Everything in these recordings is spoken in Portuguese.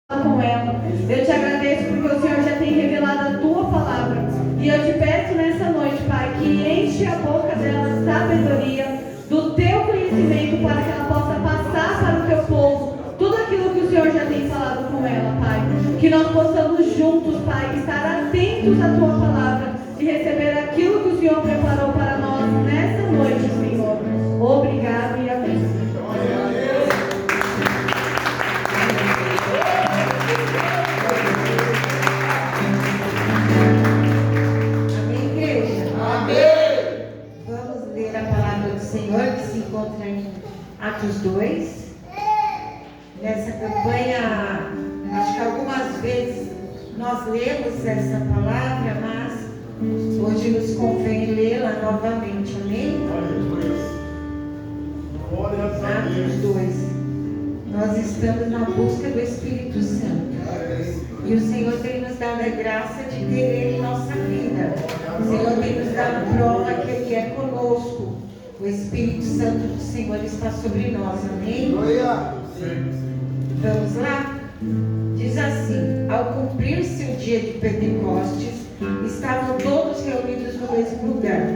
com ela. Eu te agradeço porque o Senhor já tem revelado a tua palavra. E eu te peço nessa noite, Pai, que enche a boca dela sabedoria, do teu conhecimento, para que ela possa passar para o teu povo tudo aquilo que o Senhor já tem falado com ela, Pai. Que nós possamos juntos, Pai, estar atentos à tua palavra e receber aquilo que o Senhor preparou para nós nessa noite, Senhor. Obrigado e amém. Senhor, que se encontra em Atos 2. Nessa campanha, acho que algumas vezes nós lemos essa palavra, mas hoje nos convém lê-la novamente, amém? Atos 2. Nós estamos na busca do Espírito Santo. E o Senhor tem nos dado a graça de ter Ele em nossa vida. O Senhor tem nos dado prova que Ele é conosco. O Espírito Santo do Senhor está sobre nós, amém? Vamos lá? Diz assim: ao cumprir-se o dia de Pentecostes, estavam todos reunidos no mesmo lugar.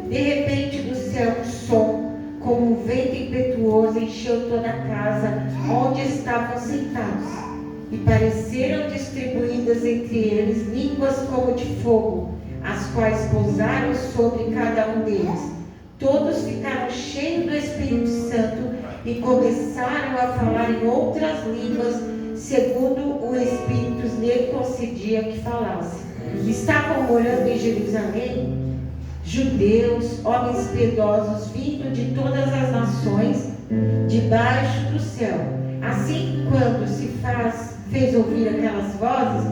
De repente, do céu, um som, como um vento impetuoso, encheu toda a casa onde estavam sentados. E pareceram distribuídas entre eles línguas como de fogo, as quais pousaram sobre cada um deles. Todos ficaram cheios do Espírito Santo e começaram a falar em outras línguas, segundo o Espírito lhe concedia que falasse. Estavam morando em Jerusalém judeus, homens piedosos, vindo de todas as nações, debaixo do céu. Assim, quando se fez ouvir aquelas vozes,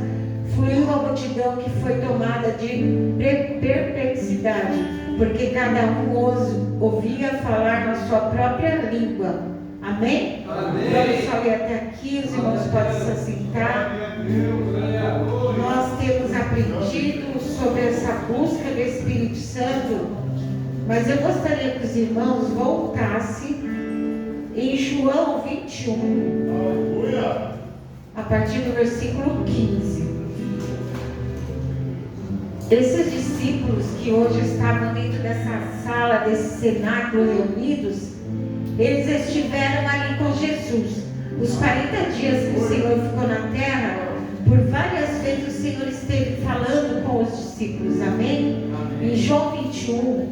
fluiu a multidão que foi tomada de perplexidade, porque cada um os ouvia falar na sua própria língua. Amém? Amém. Vamos só ler até aqui, os irmãos podem se assentar. Nós temos aprendido sobre essa busca do Espírito Santo, mas eu gostaria que os irmãos voltassem em João 21, a partir do versículo 15. Esses discípulos que hoje estavam dentro dessa sala, desse cenáculo reunidos, eles estiveram ali com Jesus. Os 40 dias que o Senhor ficou na terra, por várias vezes o Senhor esteve falando com os discípulos, amém? Em João 21,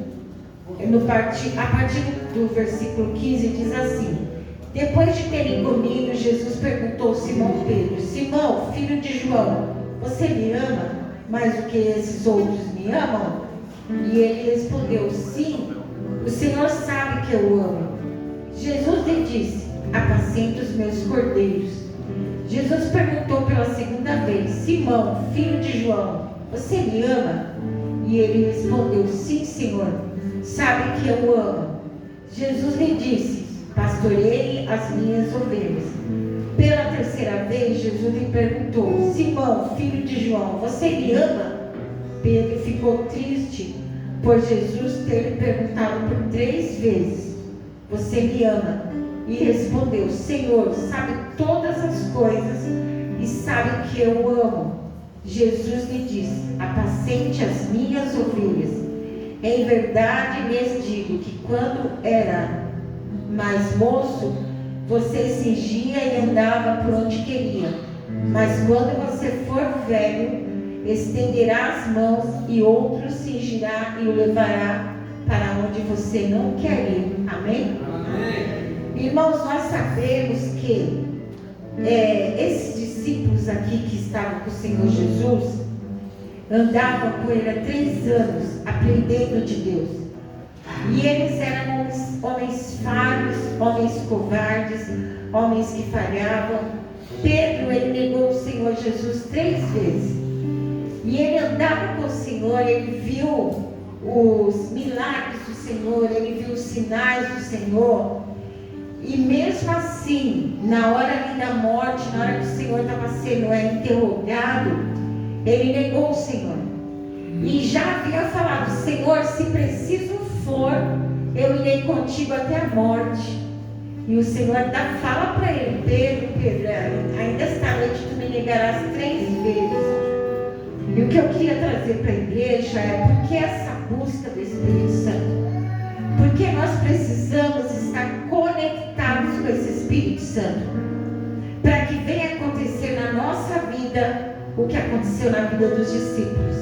a partir do versículo 15, diz assim: depois de terem comido, Jesus perguntou a Simão Pedro: Simão, filho de João, você me ama mais do que esses outros me amam? E ele respondeu: sim, o Senhor sabe que eu amo. Jesus lhe disse: apacenta os meus cordeiros. Jesus perguntou pela segunda vez: Simão, filho de João, você me ama? E ele respondeu: sim, Senhor, sabe que eu amo. Jesus lhe disse: pastoreie as minhas ovelhas. Pela terceira vez, Jesus lhe perguntou: Simão, filho de João, você me ama? Pedro ficou triste por Jesus ter lhe perguntado por 3 vezes: você me ama? E respondeu: Senhor, sabe todas as coisas e sabe que eu amo. Jesus lhe disse: apacente as minhas ovelhas. Em verdade lhes digo que quando era mais moço, você cingia e andava por onde queria. Mas quando você for velho, estenderá as mãos e outro cingirá e o levará para onde você não quer ir. Amém? Amém. Irmãos, nós sabemos que esses discípulos aqui que estavam com o Senhor Jesus andavam com ele há 3 anos aprendendo de Deus. E eles eram homens falhos, homens covardes, homens que falhavam. Pedro, ele negou o Senhor Jesus 3 vezes. E ele andava com o Senhor, ele viu os milagres do Senhor, ele viu os sinais do Senhor. E mesmo assim, na hora ali da morte, na hora que o Senhor estava sendo interrogado, ele negou o Senhor. E já havia falado: Senhor, se preciso for, eu irei contigo até a morte. E o Senhor fala para ele: Pedro, ainda está noite, tu negarás 3 vezes. E o que eu queria trazer para a igreja é por que essa busca do Espírito Santo? Porque nós precisamos estar conectados com esse Espírito Santo, para que venha acontecer na nossa vida o que aconteceu na vida dos discípulos.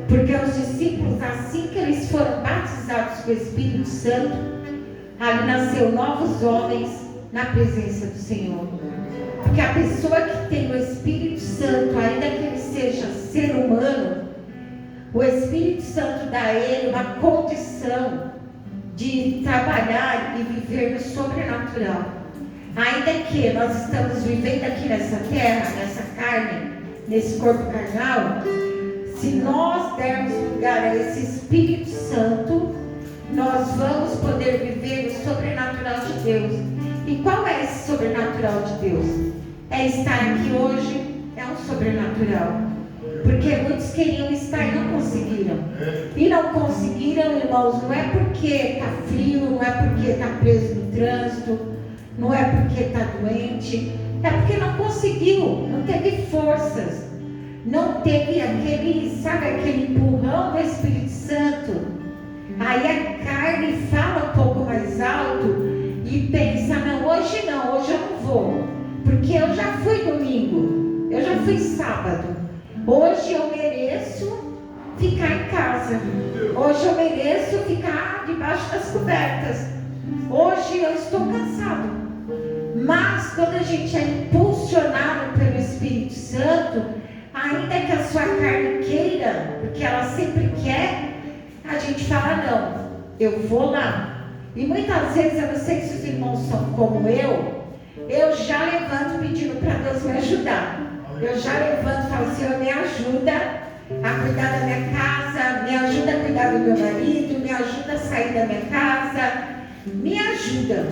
Porque os discípulos, assim que eles foram batizados com o Espírito Santo, ali nasceu novos homens na presença do Senhor. Porque a pessoa que tem o Espírito Santo, ainda que ele seja ser humano, o Espírito Santo dá a ele uma condição de trabalhar e viver no sobrenatural. Ainda que nós estamos vivendo aqui nessa terra, nessa carne, nesse corpo carnal, se nós dermos lugar a esse Espírito Santo, nós vamos poder viver o sobrenatural de Deus. E qual é esse sobrenatural de Deus? É estar aqui hoje, é um sobrenatural. Porque muitos queriam estar e não conseguiram. E não conseguiram, irmãos, não é porque está frio, não é porque está preso no trânsito, não é porque está doente, é porque não conseguiu, não teve forças, não teve aquele, sabe, aquele empurrão do Espírito Santo. Aí a carne fala um pouco mais alto e pensa, não, hoje eu não vou, porque eu já fui domingo, eu já fui sábado. Hoje eu mereço ficar em casa. Hoje eu mereço ficar debaixo das cobertas. Hoje eu estou cansado. Mas quando a gente é impulsionado pelo Espírito Santo, ainda que a sua carne queira, porque ela sempre quer, a gente fala, não, eu vou lá. E muitas vezes, eu não sei se os irmãos são como eu já levanto pedindo para Deus me ajudar. Eu já levanto e falo, Senhor, me ajuda a cuidar da minha casa, me ajuda a cuidar do meu marido, me ajuda a sair da minha casa, me ajuda.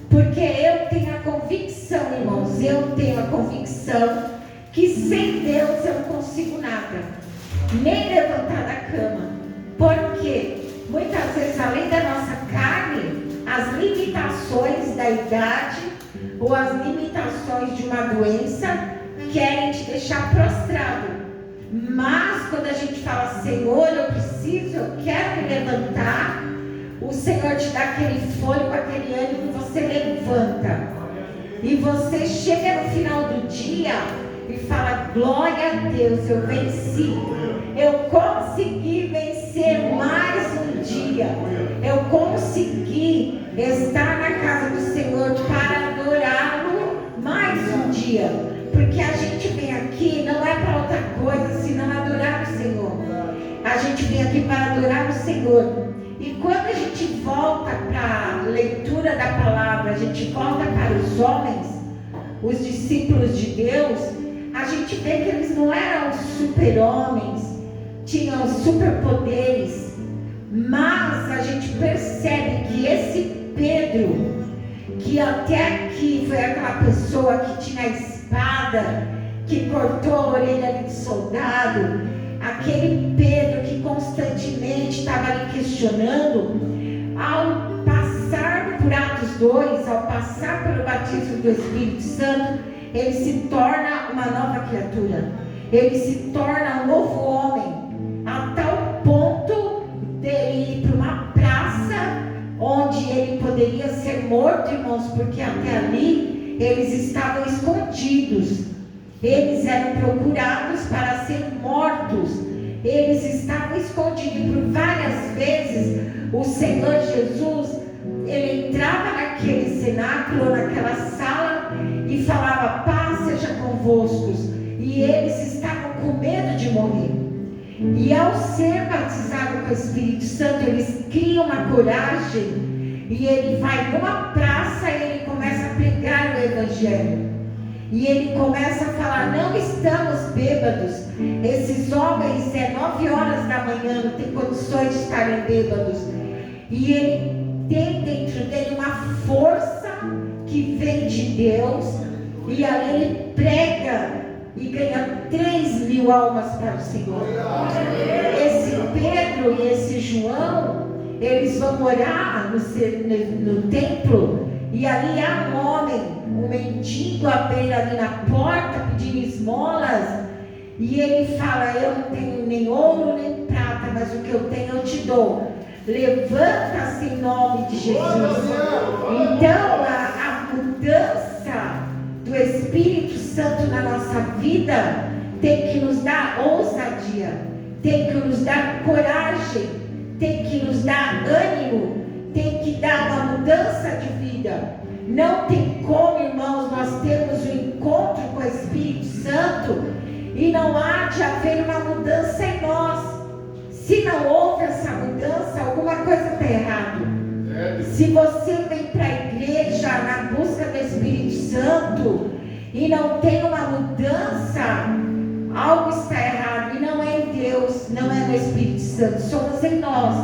Porque eu tenho a convicção, irmãos, eu tenho a convicção que sem Deus eu não consigo nada, nem levantar da cama. Porque muitas vezes, além da nossa carne, as limitações da idade ou as limitações de uma doença querem te deixar prostrado. Mas quando a gente fala, Senhor, eu preciso, eu quero me levantar, o Senhor te dá aquele fôlego, aquele ânimo, você levanta. E você chega no final do dia e fala, glória a Deus, eu venci. Eu consegui vencer mais um dia. Eu consegui estar na casa do Senhor para adorá-lo mais um dia. Porque a gente vem aqui não é para outra coisa senão adorar o Senhor. A gente vem aqui para adorar o Senhor. E quando a gente volta para a leitura da palavra, a gente volta para os homens, os discípulos de Deus, a gente vê que eles não eram super-homens, tinham superpoderes, mas a gente percebe que esse Pedro, que até aqui foi aquela pessoa que tinha a espada, que cortou a orelha de soldado, aquele Pedro que constantemente estava ali questionando, ao passar por Atos 2, ao passar pelo batismo do Espírito Santo, ele se torna uma nova criatura, ele se torna um novo homem, a tal ponto dele ir para uma praça onde ele poderia ser morto, irmãos, porque até ali eles estavam escondidos, eles eram procurados para ser mortos, eles estavam escondidos. E por várias vezes o Senhor Jesus, ele entrava naquele cenáculo, naquela sala e falava, paz seja convosco, e eles estavam com medo de morrer. E ao ser batizado com o Espírito Santo, eles criam uma coragem, e ele vai numa praça e ele começa a pregar o Evangelho. E ele começa a falar, não estamos bêbados, esses homens 9 horas da manhã, não tem condições de estarem bêbados. E ele tem dentro dele uma força que vem de Deus, e ali ele prega e ganha 3.000 almas para o Senhor. Esse Pedro e esse João, eles vão orar no templo, E ali há um homem, um mendigo à beira ali na porta, pedindo esmolas. E ele fala: eu não tenho nem ouro nem prata, mas o que eu tenho eu te dou. Levanta-se em nome de Jesus. Então a mudança do Espírito Santo na nossa vida tem que nos dar ousadia, tem que nos dar coragem, tem que nos dar ânimo, tem que dar uma mudança de vida. Não tem como, irmãos, nós termos um encontro com o Espírito Santo e não há de haver uma mudança em nós. Se não houve essa mudança, alguma coisa está errada. Se você vem para a igreja na busca do Espírito Santo e não tem uma mudança, algo está errado. E não é em Deus, não é no Espírito Santo, somos em nós.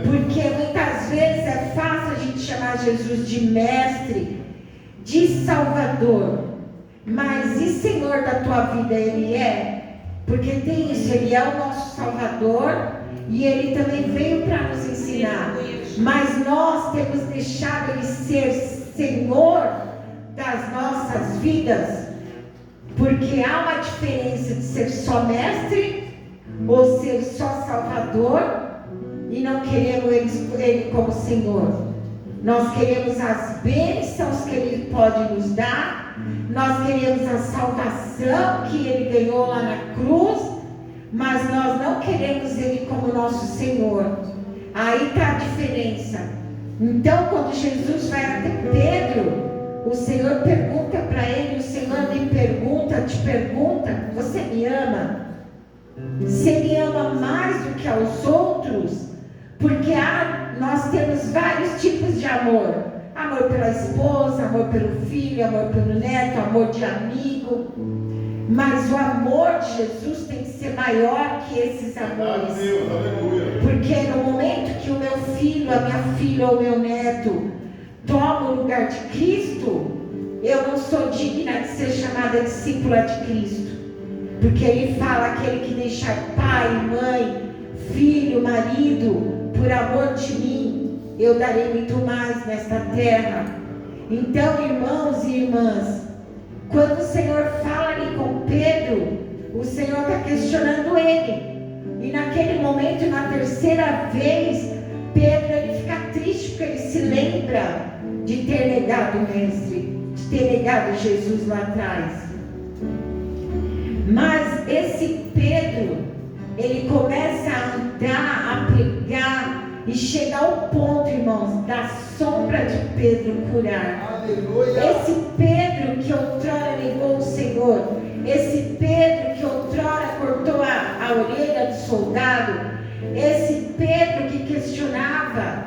Porque muitas vezes é fácil a gente chamar Jesus de mestre, de salvador. Mas e Senhor da tua vida Ele é? Porque tem isso, Ele é o nosso salvador e Ele também veio para nos ensinar. Mas nós temos deixado Ele ser Senhor das nossas vidas. Porque há uma diferença de ser só mestre ou ser só salvador e não queremos Ele como Senhor. Nós queremos as bênçãos que Ele pode nos dar. Nós queremos a salvação que Ele ganhou lá na cruz, mas nós não queremos Ele como nosso Senhor. Aí está a diferença. Então, quando Jesus vai até Pedro, o Senhor pergunta para ele, o Senhor me pergunta, te pergunta: você me ama? Se Ele ama mais do que aos outros, porque nós temos vários tipos de amor. Amor pela esposa, amor pelo filho, amor pelo neto, amor de amigo. Mas o amor de Jesus tem que ser maior que esses amores. Porque no momento que o meu filho, a minha filha ou o meu neto toma o lugar de Cristo, eu não sou digna de ser chamada discípula de Cristo. Porque Ele fala: aquele que deixar pai, mãe, filho, marido, por amor de mim, eu darei muito mais nesta terra. Então, irmãos e irmãs, quando o Senhor fala ali com Pedro, o Senhor está questionando ele. E naquele momento, na terceira vez, Pedro ele fica triste porque ele se lembra de ter negado o Mestre, de ter negado Jesus lá atrás. Mas esse Pedro, ele começa a andar, a pregar e chegar ao ponto, irmãos, da sombra de Pedro curar. Aleluia. Esse Pedro que outrora negou o Senhor, esse Pedro que outrora cortou a orelha do soldado, esse Pedro que questionava,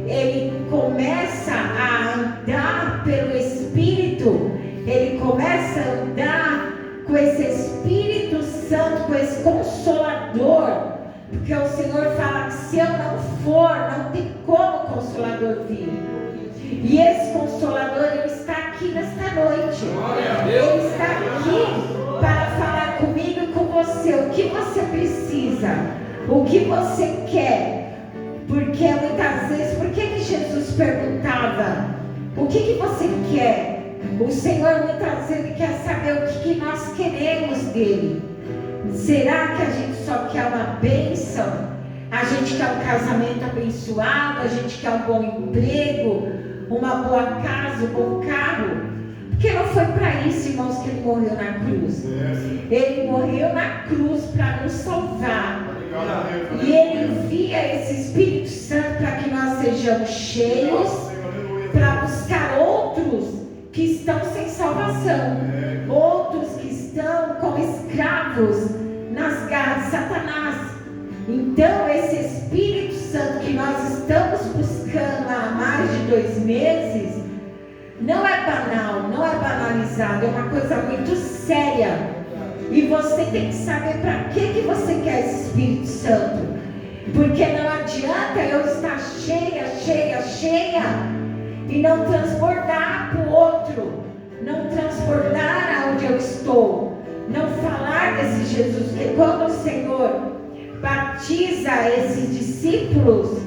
ele começa a andar pelo Espírito, ele começa a andar com esse Espírito Santo, com esse Consolador. Porque o Senhor fala que se eu não for, não tem como o Consolador vir. E esse Consolador, ele está aqui nesta noite. Ele está aqui para falar comigo e com você. O que você precisa? O que você quer? Porque muitas vezes, por que Jesus perguntava: o que você quer? O Senhor muitas vezes ele quer saber o que nós queremos dele. Será que a gente só quer uma bênção? A gente quer um casamento abençoado? A gente quer um bom emprego? Uma boa casa, um bom carro? Porque não foi para isso, irmãos, que Ele morreu na cruz. Ele morreu na cruz para nos salvar. E Ele envia esse Espírito Santo para que nós sejamos cheios, para buscar outros que estão sem salvação, outros que estão como escravos nas garras de Satanás. Então esse Espírito Santo que nós estamos buscando há mais de 2 meses não é banal, não é banalizado, é uma coisa muito séria. E você tem que saber para que você quer esse Espírito Santo. Porque não adianta eu estar cheia e não transbordar para o outro, não transbordar aonde eu estou, não falar desse Jesus. Porque quando o Senhor batiza esses discípulos,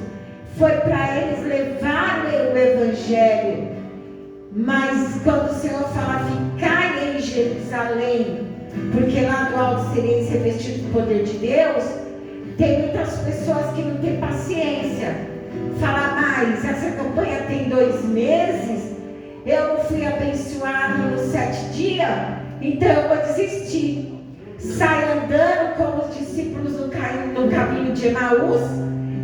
foi para eles levarem o Evangelho. Mas quando o Senhor fala, ficai em Jerusalém, porque lá do alto sereis revestidos do poder de Deus, tem muitas pessoas que não têm paciência. Fala, mas essa campanha tem 2 meses, eu não fui abençoado nos 7 dias, então eu vou desistir. Sai andando como os discípulos no caminho de Emaús,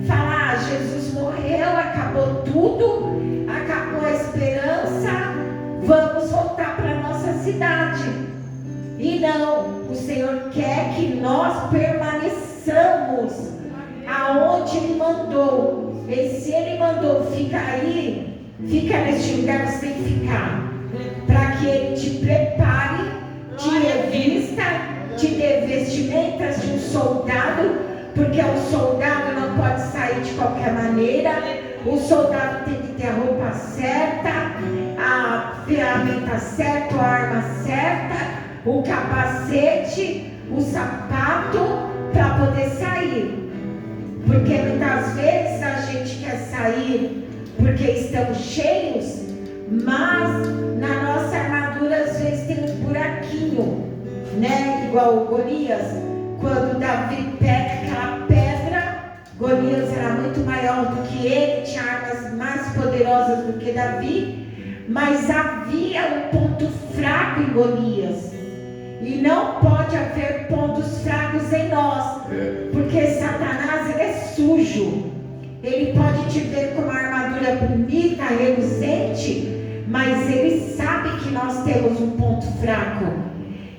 fala, Jesus morreu, acabou tudo, acabou a esperança, vamos voltar para a nossa cidade. E não, o Senhor quer que nós permaneçamos aonde Ele mandou. E se Ele mandou, fica aí, fica neste lugar, você tem que ficar, para que Ele te prepare, te revista, te dê vestimentas de um soldado, porque o soldado não pode sair de qualquer maneira. O soldado tem que ter a roupa certa, a ferramenta certa, a arma certa, o capacete, o sapato, para poder sair. Porque muitas vezes a gente quer sair porque estamos cheios, mas na nossa armadura às vezes tem um buraquinho, né? Igual o Golias, quando Davi pega aquela pedra, Golias era muito maior do que ele, tinha armas mais poderosas do que Davi, mas havia um ponto fraco em Golias. E não pode haver pontos fracos em nós, porque Satanás, ele é sujo. Ele pode te ver com uma armadura bonita, reluzente, mas ele sabe que nós temos um ponto fraco.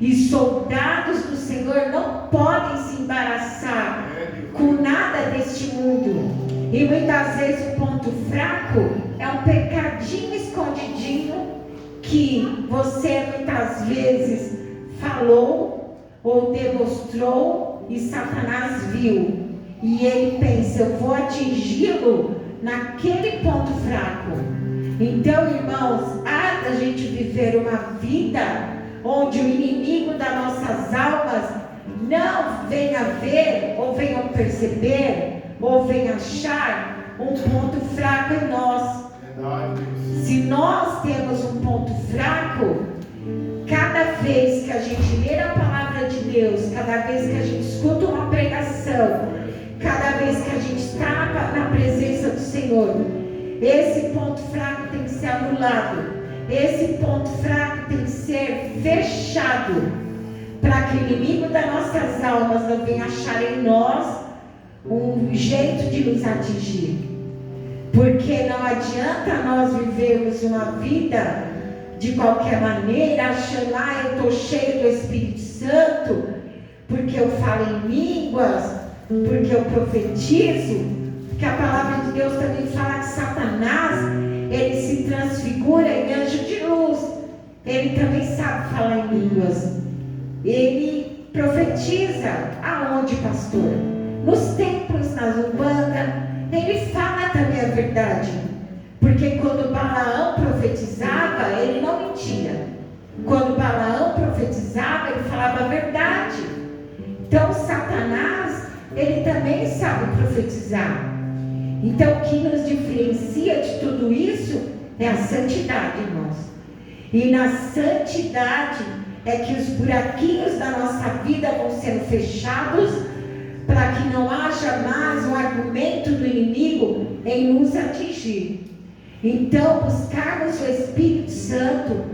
E soldados do Senhor não podem se embaraçar com nada deste mundo. E muitas vezes o ponto fraco é um pecadinho escondidinho que você muitas vezes falou ou demonstrou e Satanás viu. E ele pensa, eu vou atingi-lo naquele ponto fraco. Então, irmãos, há da gente viver uma vida onde o inimigo das nossas almas não venha ver, ou venha perceber, ou venha achar um ponto fraco em nós. Se nós temos um ponto fraco, cada vez que a gente lê a palavra de Deus, cada vez que a gente escuta uma pregação, cada vez que a gente está na presença do Senhor, esse ponto fraco tem que ser anulado. Esse ponto fraco tem que ser fechado, para que o inimigo das nossas almas não venha achar em nós um jeito de nos atingir. Porque não adianta nós vivermos uma vida de qualquer maneira, achando, eu estou cheio do Espírito Santo, porque eu falo em línguas, porque eu profetizo. Porque a palavra de Deus também fala que Satanás, ele se transfigura em anjo de luz. Ele também sabe falar em línguas. Ele profetiza. Aonde, pastor? Nos templos, nas umbandas. Ele fala também a verdade. Porque quando Balaão profetizava, ele não mentia. Quando Balaão profetizava, ele falava a verdade. Então Satanás, ele também sabe profetizar. Então o que nos diferencia de tudo isso é a santidade, irmãos. E na santidade é que os buraquinhos da nossa vida vão sendo fechados, para que não haja mais um argumento do inimigo em nos atingir. Então buscarmos o Espírito Santo,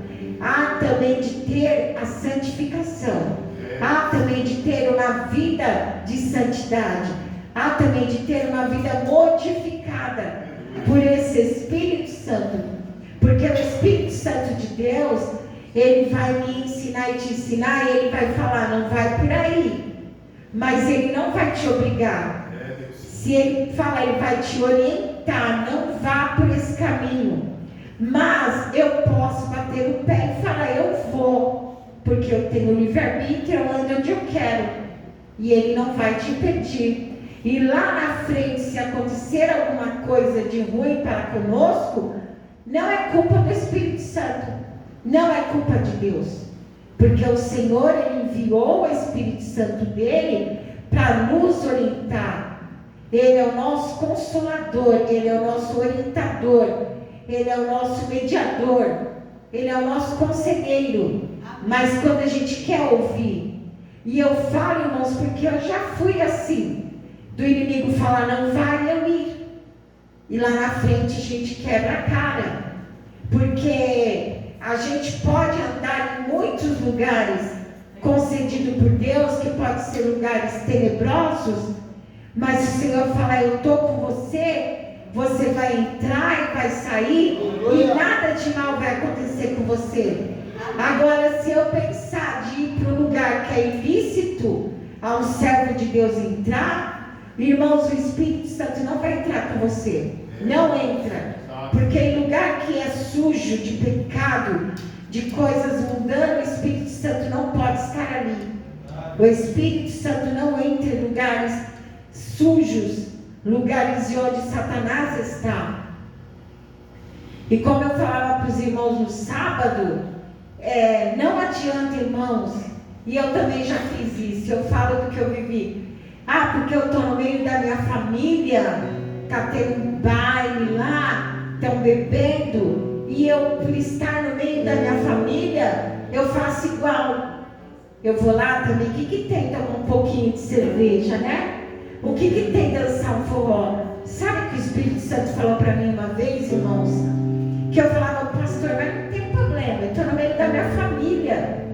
há também de ter a santificação, há também de ter uma vida de santidade, há também de ter uma vida modificada por esse Espírito Santo. Porque o Espírito Santo de Deus, ele vai me ensinar e te ensinar, e ele vai falar, não vai por aí, mas ele não vai te obrigar. Se ele falar, ele vai te orientar, não vá por esse caminho. Mas eu posso bater o pé e falar, eu vou, porque eu tenho livre-arbítrio, eu ando onde eu quero, e ele não vai te impedir. E lá na frente, se acontecer alguma coisa de ruim para conosco, não é culpa do Espírito Santo, não é culpa de Deus, porque o Senhor, ele enviou o Espírito Santo dele para nos orientar. Ele é o nosso consolador, ele é o nosso orientador, ele é o nosso mediador. Ele é o nosso conselheiro. Mas quando a gente quer ouvir, e eu falo, irmãos, porque eu já fui assim, do inimigo falar não vai, eu ir. E lá na frente a gente quebra a cara. Porque a gente pode andar em muitos lugares concedido por Deus, que pode ser lugares tenebrosos, mas o Senhor fala, eu estou com você, você vai entrar e vai sair, e nada de mal vai acontecer com você. Agora, se eu pensar de ir para um lugar que é ilícito, a um servo de Deus entrar, irmãos, o Espírito Santo não vai entrar com você, não entra, porque em lugar que é sujo de pecado, de coisas mundanas, o Espírito Santo não pode estar ali. O Espírito Santo não entra em lugares sujos, lugares onde Satanás está. E como eu falava para os irmãos no sábado, não adianta, irmãos, e eu também já fiz isso, eu falo do que eu vivi. Porque eu estou no meio da minha família, está tendo um baile lá, estão bebendo, e eu, por estar no meio da minha família, eu faço igual. Eu vou lá também, o que tem tomar um pouquinho de cerveja, né? O que tem dançar um forró? Sabe que o Espírito Santo falou para mim uma vez, irmãos? Que eu falava, pastor, mas não tem problema, eu estou no meio da minha família.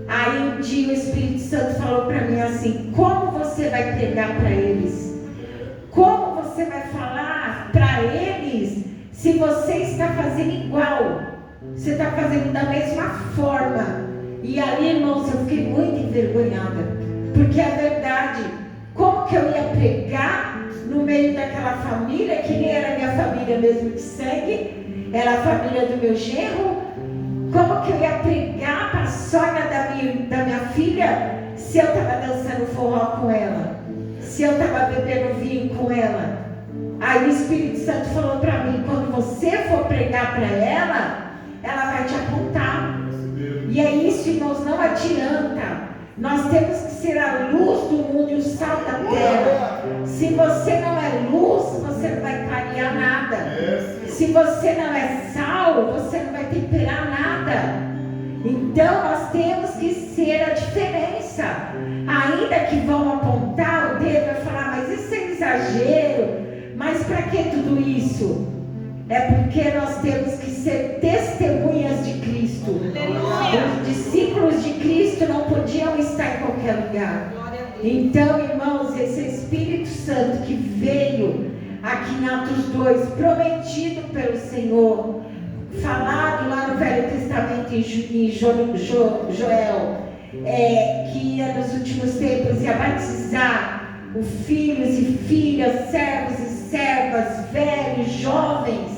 Aí um dia o Espírito Santo falou para mim assim, como você vai pregar para eles? Como você vai falar para eles se você está fazendo igual? Você está fazendo da mesma forma. E ali, irmãos, eu fiquei muito envergonhada, porque é verdade. Como que eu ia pregar no meio daquela família, que nem era minha família mesmo de sangue, era a família do meu genro? Como que eu ia pregar para a sogra da minha filha, se eu estava dançando forró com ela, se eu estava bebendo vinho com ela? Aí o Espírito Santo falou para mim, quando você for pregar para ela vai te apontar. E é isso, irmãos, não adianta. Nós temos que ser a luz do mundo e o sal da terra. Se você não é luz, você não vai clarear nada. Se você não é sal, você não vai temperar nada. Então nós temos que ser a diferença. Ainda que vão apontar o dedo e falar, mas isso é exagero. Mas para que tudo isso? É porque nós temos que ser testemunhas de Cristo. Os discípulos de Cristo não podiam estar em qualquer lugar. Então, irmãos, esse Espírito Santo que veio aqui em Atos 2, prometido pelo Senhor, falado lá no Velho Testamento em Joel, que ia nos últimos tempos ia batizar os filhos e filhas, servos e servas, velhos, jovens,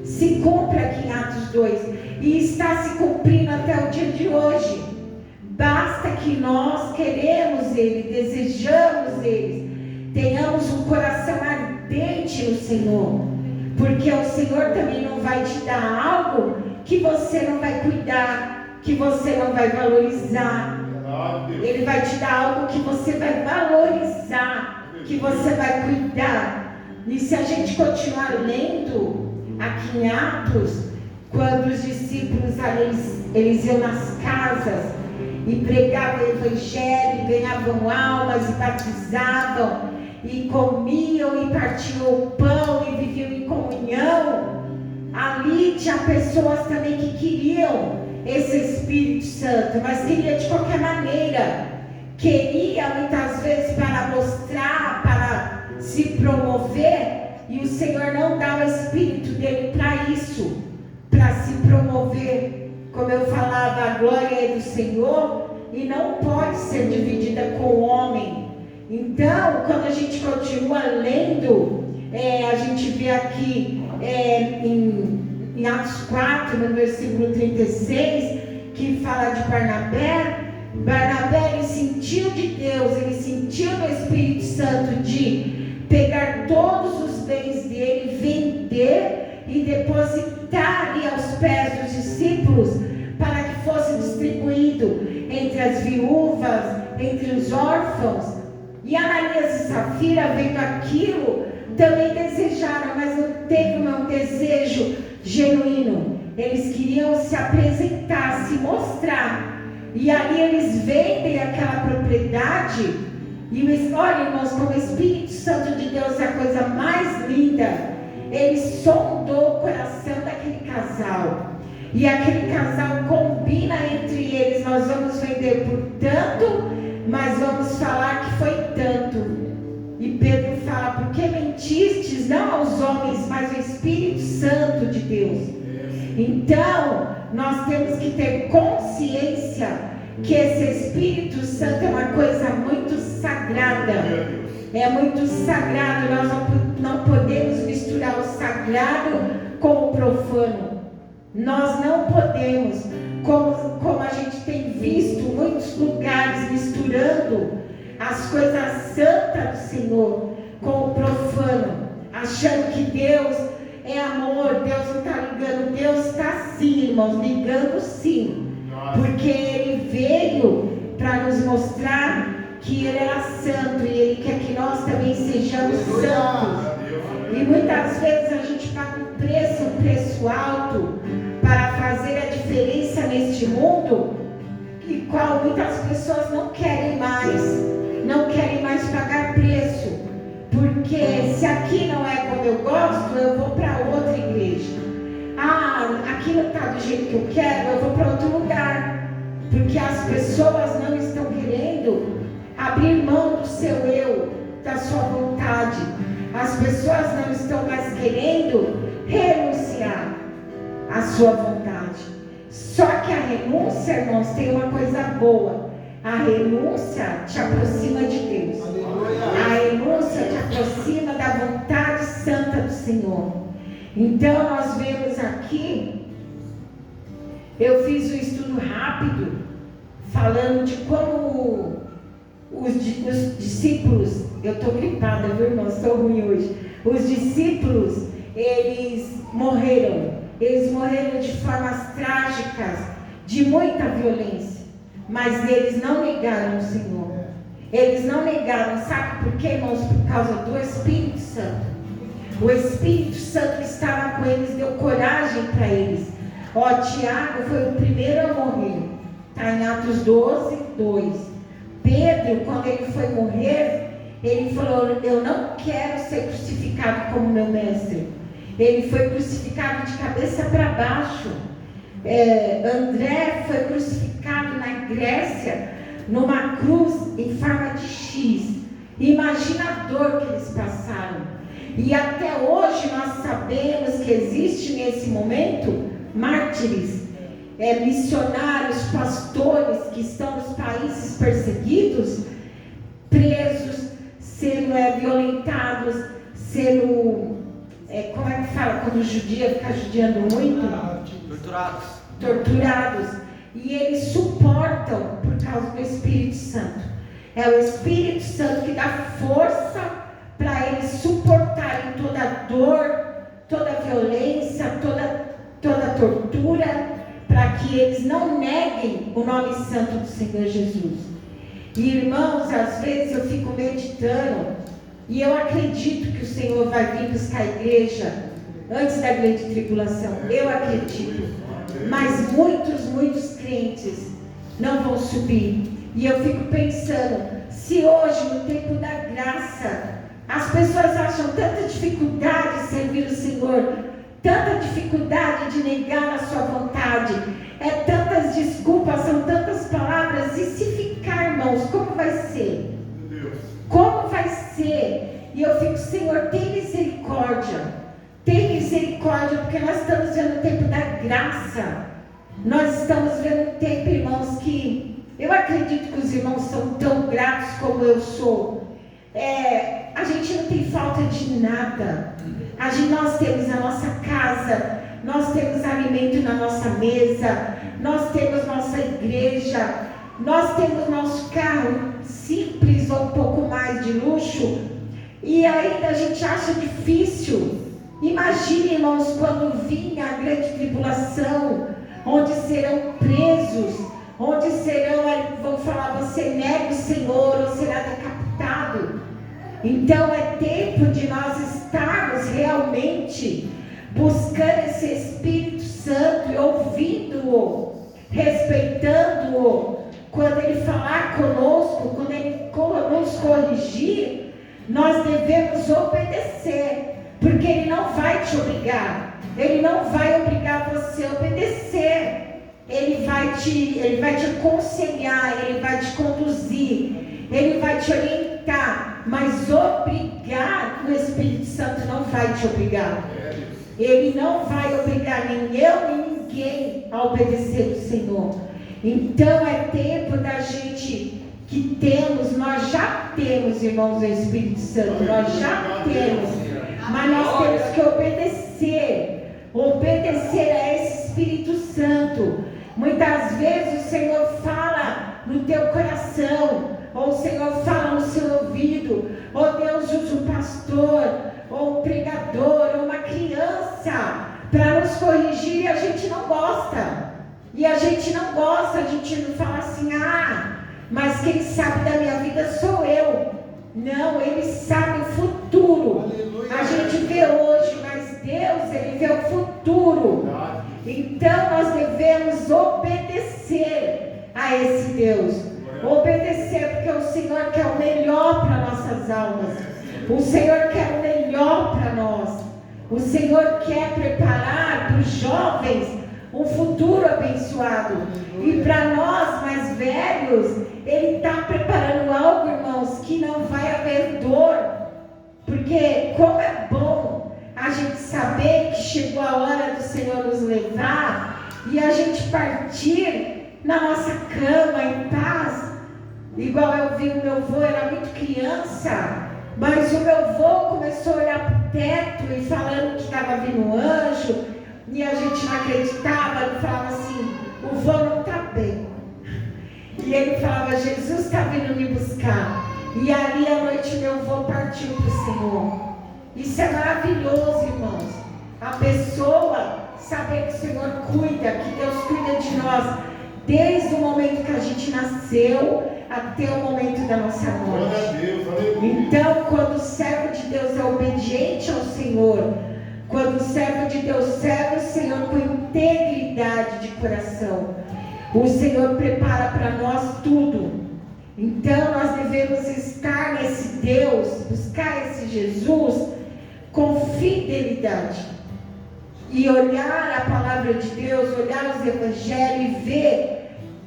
se cumpre aqui em Atos 2 e está se cumprindo até o dia de hoje. Basta que nós queremos Ele, desejamos Ele, tenhamos um coração ardente no Senhor, porque o Senhor também não vai te dar algo que você não vai cuidar, que você não vai valorizar. Ele vai te dar algo que você vai valorizar, que você vai cuidar. E se a gente continuar lendo aqui em Atos, quando os discípulos eles iam nas casas e pregavam o evangelho, ganhavam almas e batizavam, e comiam e partiam o pão e viviam em comunhão, ali tinha pessoas também que queriam esse Espírito Santo, mas queria de qualquer maneira, queria muitas vezes para mostrar, para se promover, e o Senhor não dá o Espírito dele para isso, para se promover. Como eu falava, a glória é do Senhor e não pode ser dividida com o homem. Então, quando a gente continua lendo, a gente vê aqui em Atos 4, no versículo 36, que fala de Barnabé. Barnabé, ele sentiu de Deus, ele sentiu do Espírito Santo de pegar todos os bens dele, vender e depositar ali aos pés dos discípulos, para que fosse distribuído entre as viúvas, entre os órfãos. E Ananias e Safira, vendo aquilo, também desejaram, mas não teve um desejo genuíno. eles queriam se apresentar, se mostrar. E ali eles vendem aquela propriedade. E olha, irmãos, como o Espírito Santo de Deus é a coisa mais linda. Ele sondou o coração daquele casal. E aquele casal combina entre eles: nós vamos vender por tanto, mas vamos falar que foi tanto. E Pedro fala: porque mentistes não aos homens, mas ao Espírito Santo de Deus. Então, nós temos que ter consciência que esse Espírito Santo é uma coisa muito sagrada. É muito sagrado. Nós não podemos misturar o sagrado com o profano. Nós não podemos, como a gente tem visto em muitos lugares, misturando as coisas santas do Senhor com o profano, achando que Deus é amor, Deus não está ligando. Deus está sim, irmãos, ligando sim, porque Ele veio para nos mostrar que Ele era santo, e Ele quer que nós também sejamos santos. E muitas vezes a gente paga um preço alto para fazer a diferença neste mundo, e qual muitas pessoas não querem mais pagar preço, porque se aqui não é como eu gosto, eu vou para outra igreja. Aqui não está do jeito que eu quero, eu vou para outro lugar, porque as pessoas não estão querendo abrir mão do seu eu, da sua vontade. As pessoas não estão mais querendo renunciar à sua vontade. Só que a renúncia, irmãos, tem uma coisa boa. A renúncia te aproxima de Deus. A renúncia te aproxima da vontade santa do Senhor. Então nós vemos aqui, eu fiz um estudo rápido falando de como os discípulos, eu estou gripada, viu, irmãos? Estou ruim hoje. Os discípulos, eles morreram de formas trágicas, de muita violência, mas eles não negaram o Senhor. Eles não negaram, sabe por quê, irmãos? Por causa do Espírito Santo. O Espírito Santo que estava com eles deu coragem para eles. Tiago foi o primeiro a morrer, está em Atos 12, 2. Pedro, quando ele foi morrer, ele falou: eu não quero ser crucificado como meu mestre. Ele foi crucificado de cabeça para baixo. André foi crucificado na Grécia, numa cruz em forma de X. Imagina a dor que eles passaram. E até hoje nós sabemos que existe nesse momento mártires, missionários, pastores que estão nos países perseguidos, presos, sendo violentados, sendo, como é que fala quando o judia fica judiando muito? Torturados. E eles suportam por causa do Espírito Santo. É o Espírito Santo que dá força para eles suportarem toda dor, toda violência, toda tortura, para que eles não neguem o nome santo do Senhor Jesus. E irmãos, às vezes eu fico meditando, e eu acredito que o Senhor vai vir buscar a igreja antes da grande tribulação. Eu acredito. Mas muitos crentes não vão subir. E eu fico pensando, se hoje, no tempo da graça, as pessoas acham tanta dificuldade de servir o Senhor, tanta dificuldade de negar a sua vontade, tantas desculpas, são tantas palavras, e se ficar, irmãos, como vai ser? Como vai ser? E eu fico: Senhor, tem misericórdia, porque nós estamos vendo o tempo da graça. Nós estamos vendo um tempo, irmãos, que eu acredito que os irmãos são tão gratos como eu sou. A gente não tem falta de nada. Nós temos a nossa casa, nós temos alimento na nossa mesa, nós temos nossa igreja, nós temos nosso carro simples ou um pouco mais de luxo, e ainda a gente acha difícil. Imagine, irmãos, quando vir a grande tribulação, onde serão presos, onde vão falar: você nega o Senhor ou será decapitado. Então é tempo de nós estarmos realmente buscando esse Espírito Santo e ouvindo-o, respeitando-o, quando Ele falar conosco, quando Ele nos corrigir, nós devemos obedecer, porque Ele não vai te obrigar, Ele não vai obrigar você a obedecer. Ele vai te aconselhar, Ele vai te conduzir, Ele vai te orientar, mas obrigar, o Espírito Santo não vai te obrigar. Ele não vai obrigar nem eu nem ninguém a obedecer o Senhor. Então é tempo da gente que nós já temos, irmãos, o Espírito Santo, nós já temos, mas nós temos que obedecer a esse Espírito Santo. Muitas vezes o Senhor fala no teu coração, ou o Senhor fala no seu ouvido, ou Deus usa um pastor, ou um pregador, ou uma criança para nos corrigir, e a gente não gosta. A gente não fala assim, mas quem sabe da minha vida sou eu. Não, Ele sabe o futuro. A gente vê hoje, mas Deus, Ele vê o futuro. Então nós devemos obedecer a esse Deus. Obedecer, porque o Senhor quer o melhor para nossas almas. O Senhor quer o melhor para nós. O Senhor quer preparar para os jovens um futuro abençoado. E para nós mais velhos, Ele está preparando algo, irmãos, que não vai haver dor. Porque como é bom a gente saber que chegou a hora do Senhor nos levar e a gente partir na nossa cama em paz. Igual eu vi o meu avô, era muito criança, mas o meu avô começou a olhar para o teto e falando que estava vindo um anjo, e a gente não acreditava. Ele falava assim, o vô não está bem. E ele falava, Jesus está vindo me buscar. E ali à noite meu avô partiu para o Senhor. Isso é maravilhoso, irmãos. A pessoa saber que o Senhor cuida, que Deus cuida de nós, desde o momento que a gente nasceu até o momento da nossa morte. Então, quando o servo de Deus é obediente ao Senhor, quando o servo de Deus serve o Senhor com integridade de coração, o Senhor prepara para nós tudo. Então nós devemos estar nesse Deus, buscar esse Jesus com fidelidade e olhar a palavra de Deus, olhar os evangelhos e ver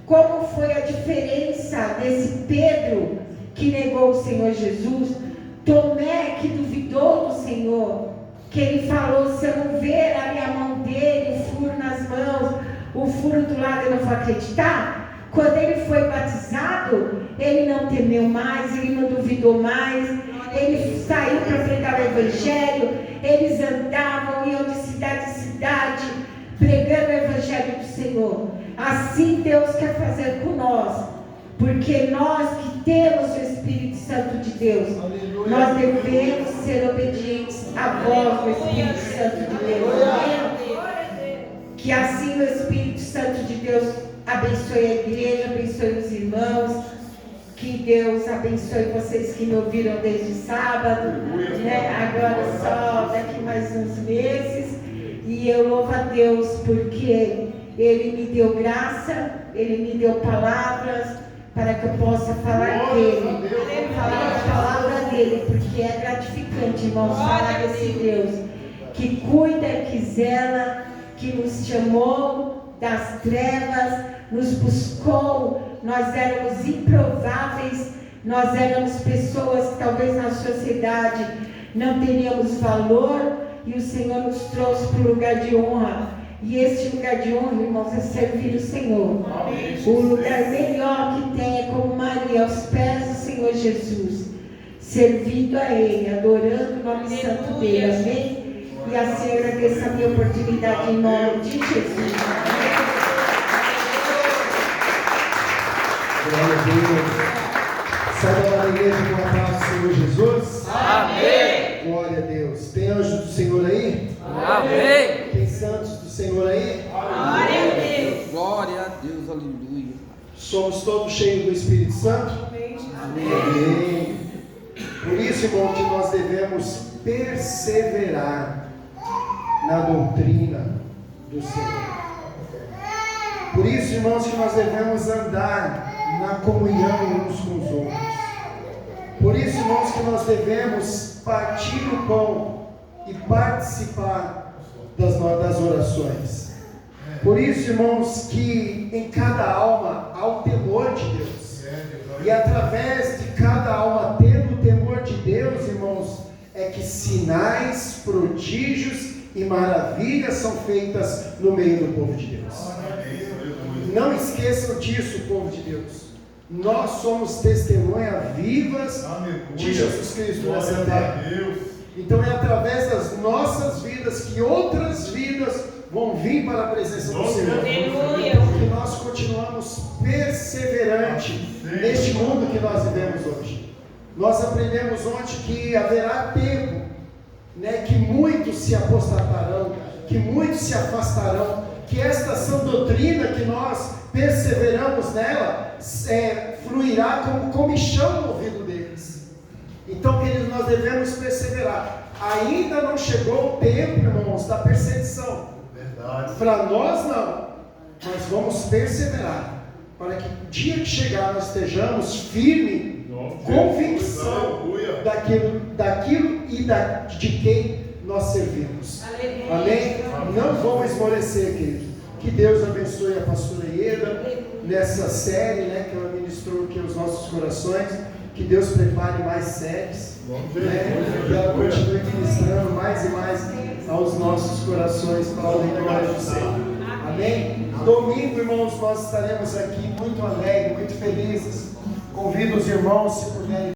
como foi a diferença desse Pedro que negou o Senhor Jesus, Tomé que duvidou do Senhor, que ele falou, se eu não ver a minha mão dele, o furo nas mãos, o furo do lado, eu não vou acreditar. Quando ele foi batizado, ele não temeu mais, ele não duvidou mais, ele saiu para pregar o evangelho, eles andavam, iam de cidade em cidade, pregando o evangelho do Senhor. Assim Deus quer fazer com nós, porque nós que temos o Espírito Santo de Deus, nós devemos ser obedientes à voz do Espírito Santo de Deus. Que assim o Espírito Santo de Deus abençoe a igreja, abençoe os irmãos, que Deus abençoe vocês que me ouviram desde sábado, né? Agora só daqui mais uns meses, e eu louvo a Deus porque Ele me deu graça, Ele me deu palavras para que eu possa falar dele, falar a palavra dele, porque é gratificante, irmãos, falar desse Deus que cuida, que zela, que nos chamou das trevas, nos buscou. Nós éramos improváveis, nós éramos pessoas que talvez na sociedade não teríamos valor, e o Senhor nos trouxe para o lugar de honra. E este lugar de honra, irmãos, é servir o Senhor. O lugar melhor que tem é como Maria, aos pés do Senhor Jesus, servindo a Ele, adorando o nome santo dele. Amém? E assim eu agradeço a minha oportunidade em nome de Jesus. Glória a Deus. Salve a igreja com a paz do Senhor Jesus. Amém. Glória a Deus. Tem anjos do Senhor aí? Amém. Tem santos do Senhor aí? Glória a Deus. Glória a Deus, aleluia. Somos todos cheios do Espírito Santo? Amém. Amém. Por isso, irmão, que nós devemos perseverar na doutrina do Senhor. Por isso, irmãos, que nós devemos andar na comunhão uns com os outros. Por isso, irmãos, que nós devemos partir o pão e participar das orações. Por isso, irmãos, que em cada alma há o temor de Deus. E através de cada alma tendo o temor de Deus, irmãos, é que sinais, prodígios e maravilhas são feitas no meio do povo de Deus. Não esqueçam disso, povo de Deus. Nós somos testemunhas vivas de Jesus Cristo nessa terra. Então é através das nossas vidas que outras vidas vão vir para a presença do Senhor. Então que nós continuamos perseverantes neste mundo que nós vivemos hoje. Nós aprendemos ontem que haverá tempo, né, que muitos se apostatarão, que muitos se afastarão, que esta sã doutrina que nós perseveramos nela, fluirá como comichão no ouvido deles. Então, queridos, nós devemos perseverar. Ainda não chegou o tempo, irmãos, da perseguição. Para nós não, mas vamos perseverar, para que o dia que chegar nós estejamos firmes, convicção daquilo e de quem nós servimos. Amém? Não vamos esmorecer, queridos. Que Deus abençoe a pastora Ieda nessa série, né, que ela ministrou aqui aos nossos corações. Que Deus prepare mais séries, né, que ela continue ministrando mais e mais aos nossos corações para a glória do Senhor. Amém? Domingo, irmãos, nós estaremos aqui muito alegres, muito felizes. Convido os irmãos, se puderem.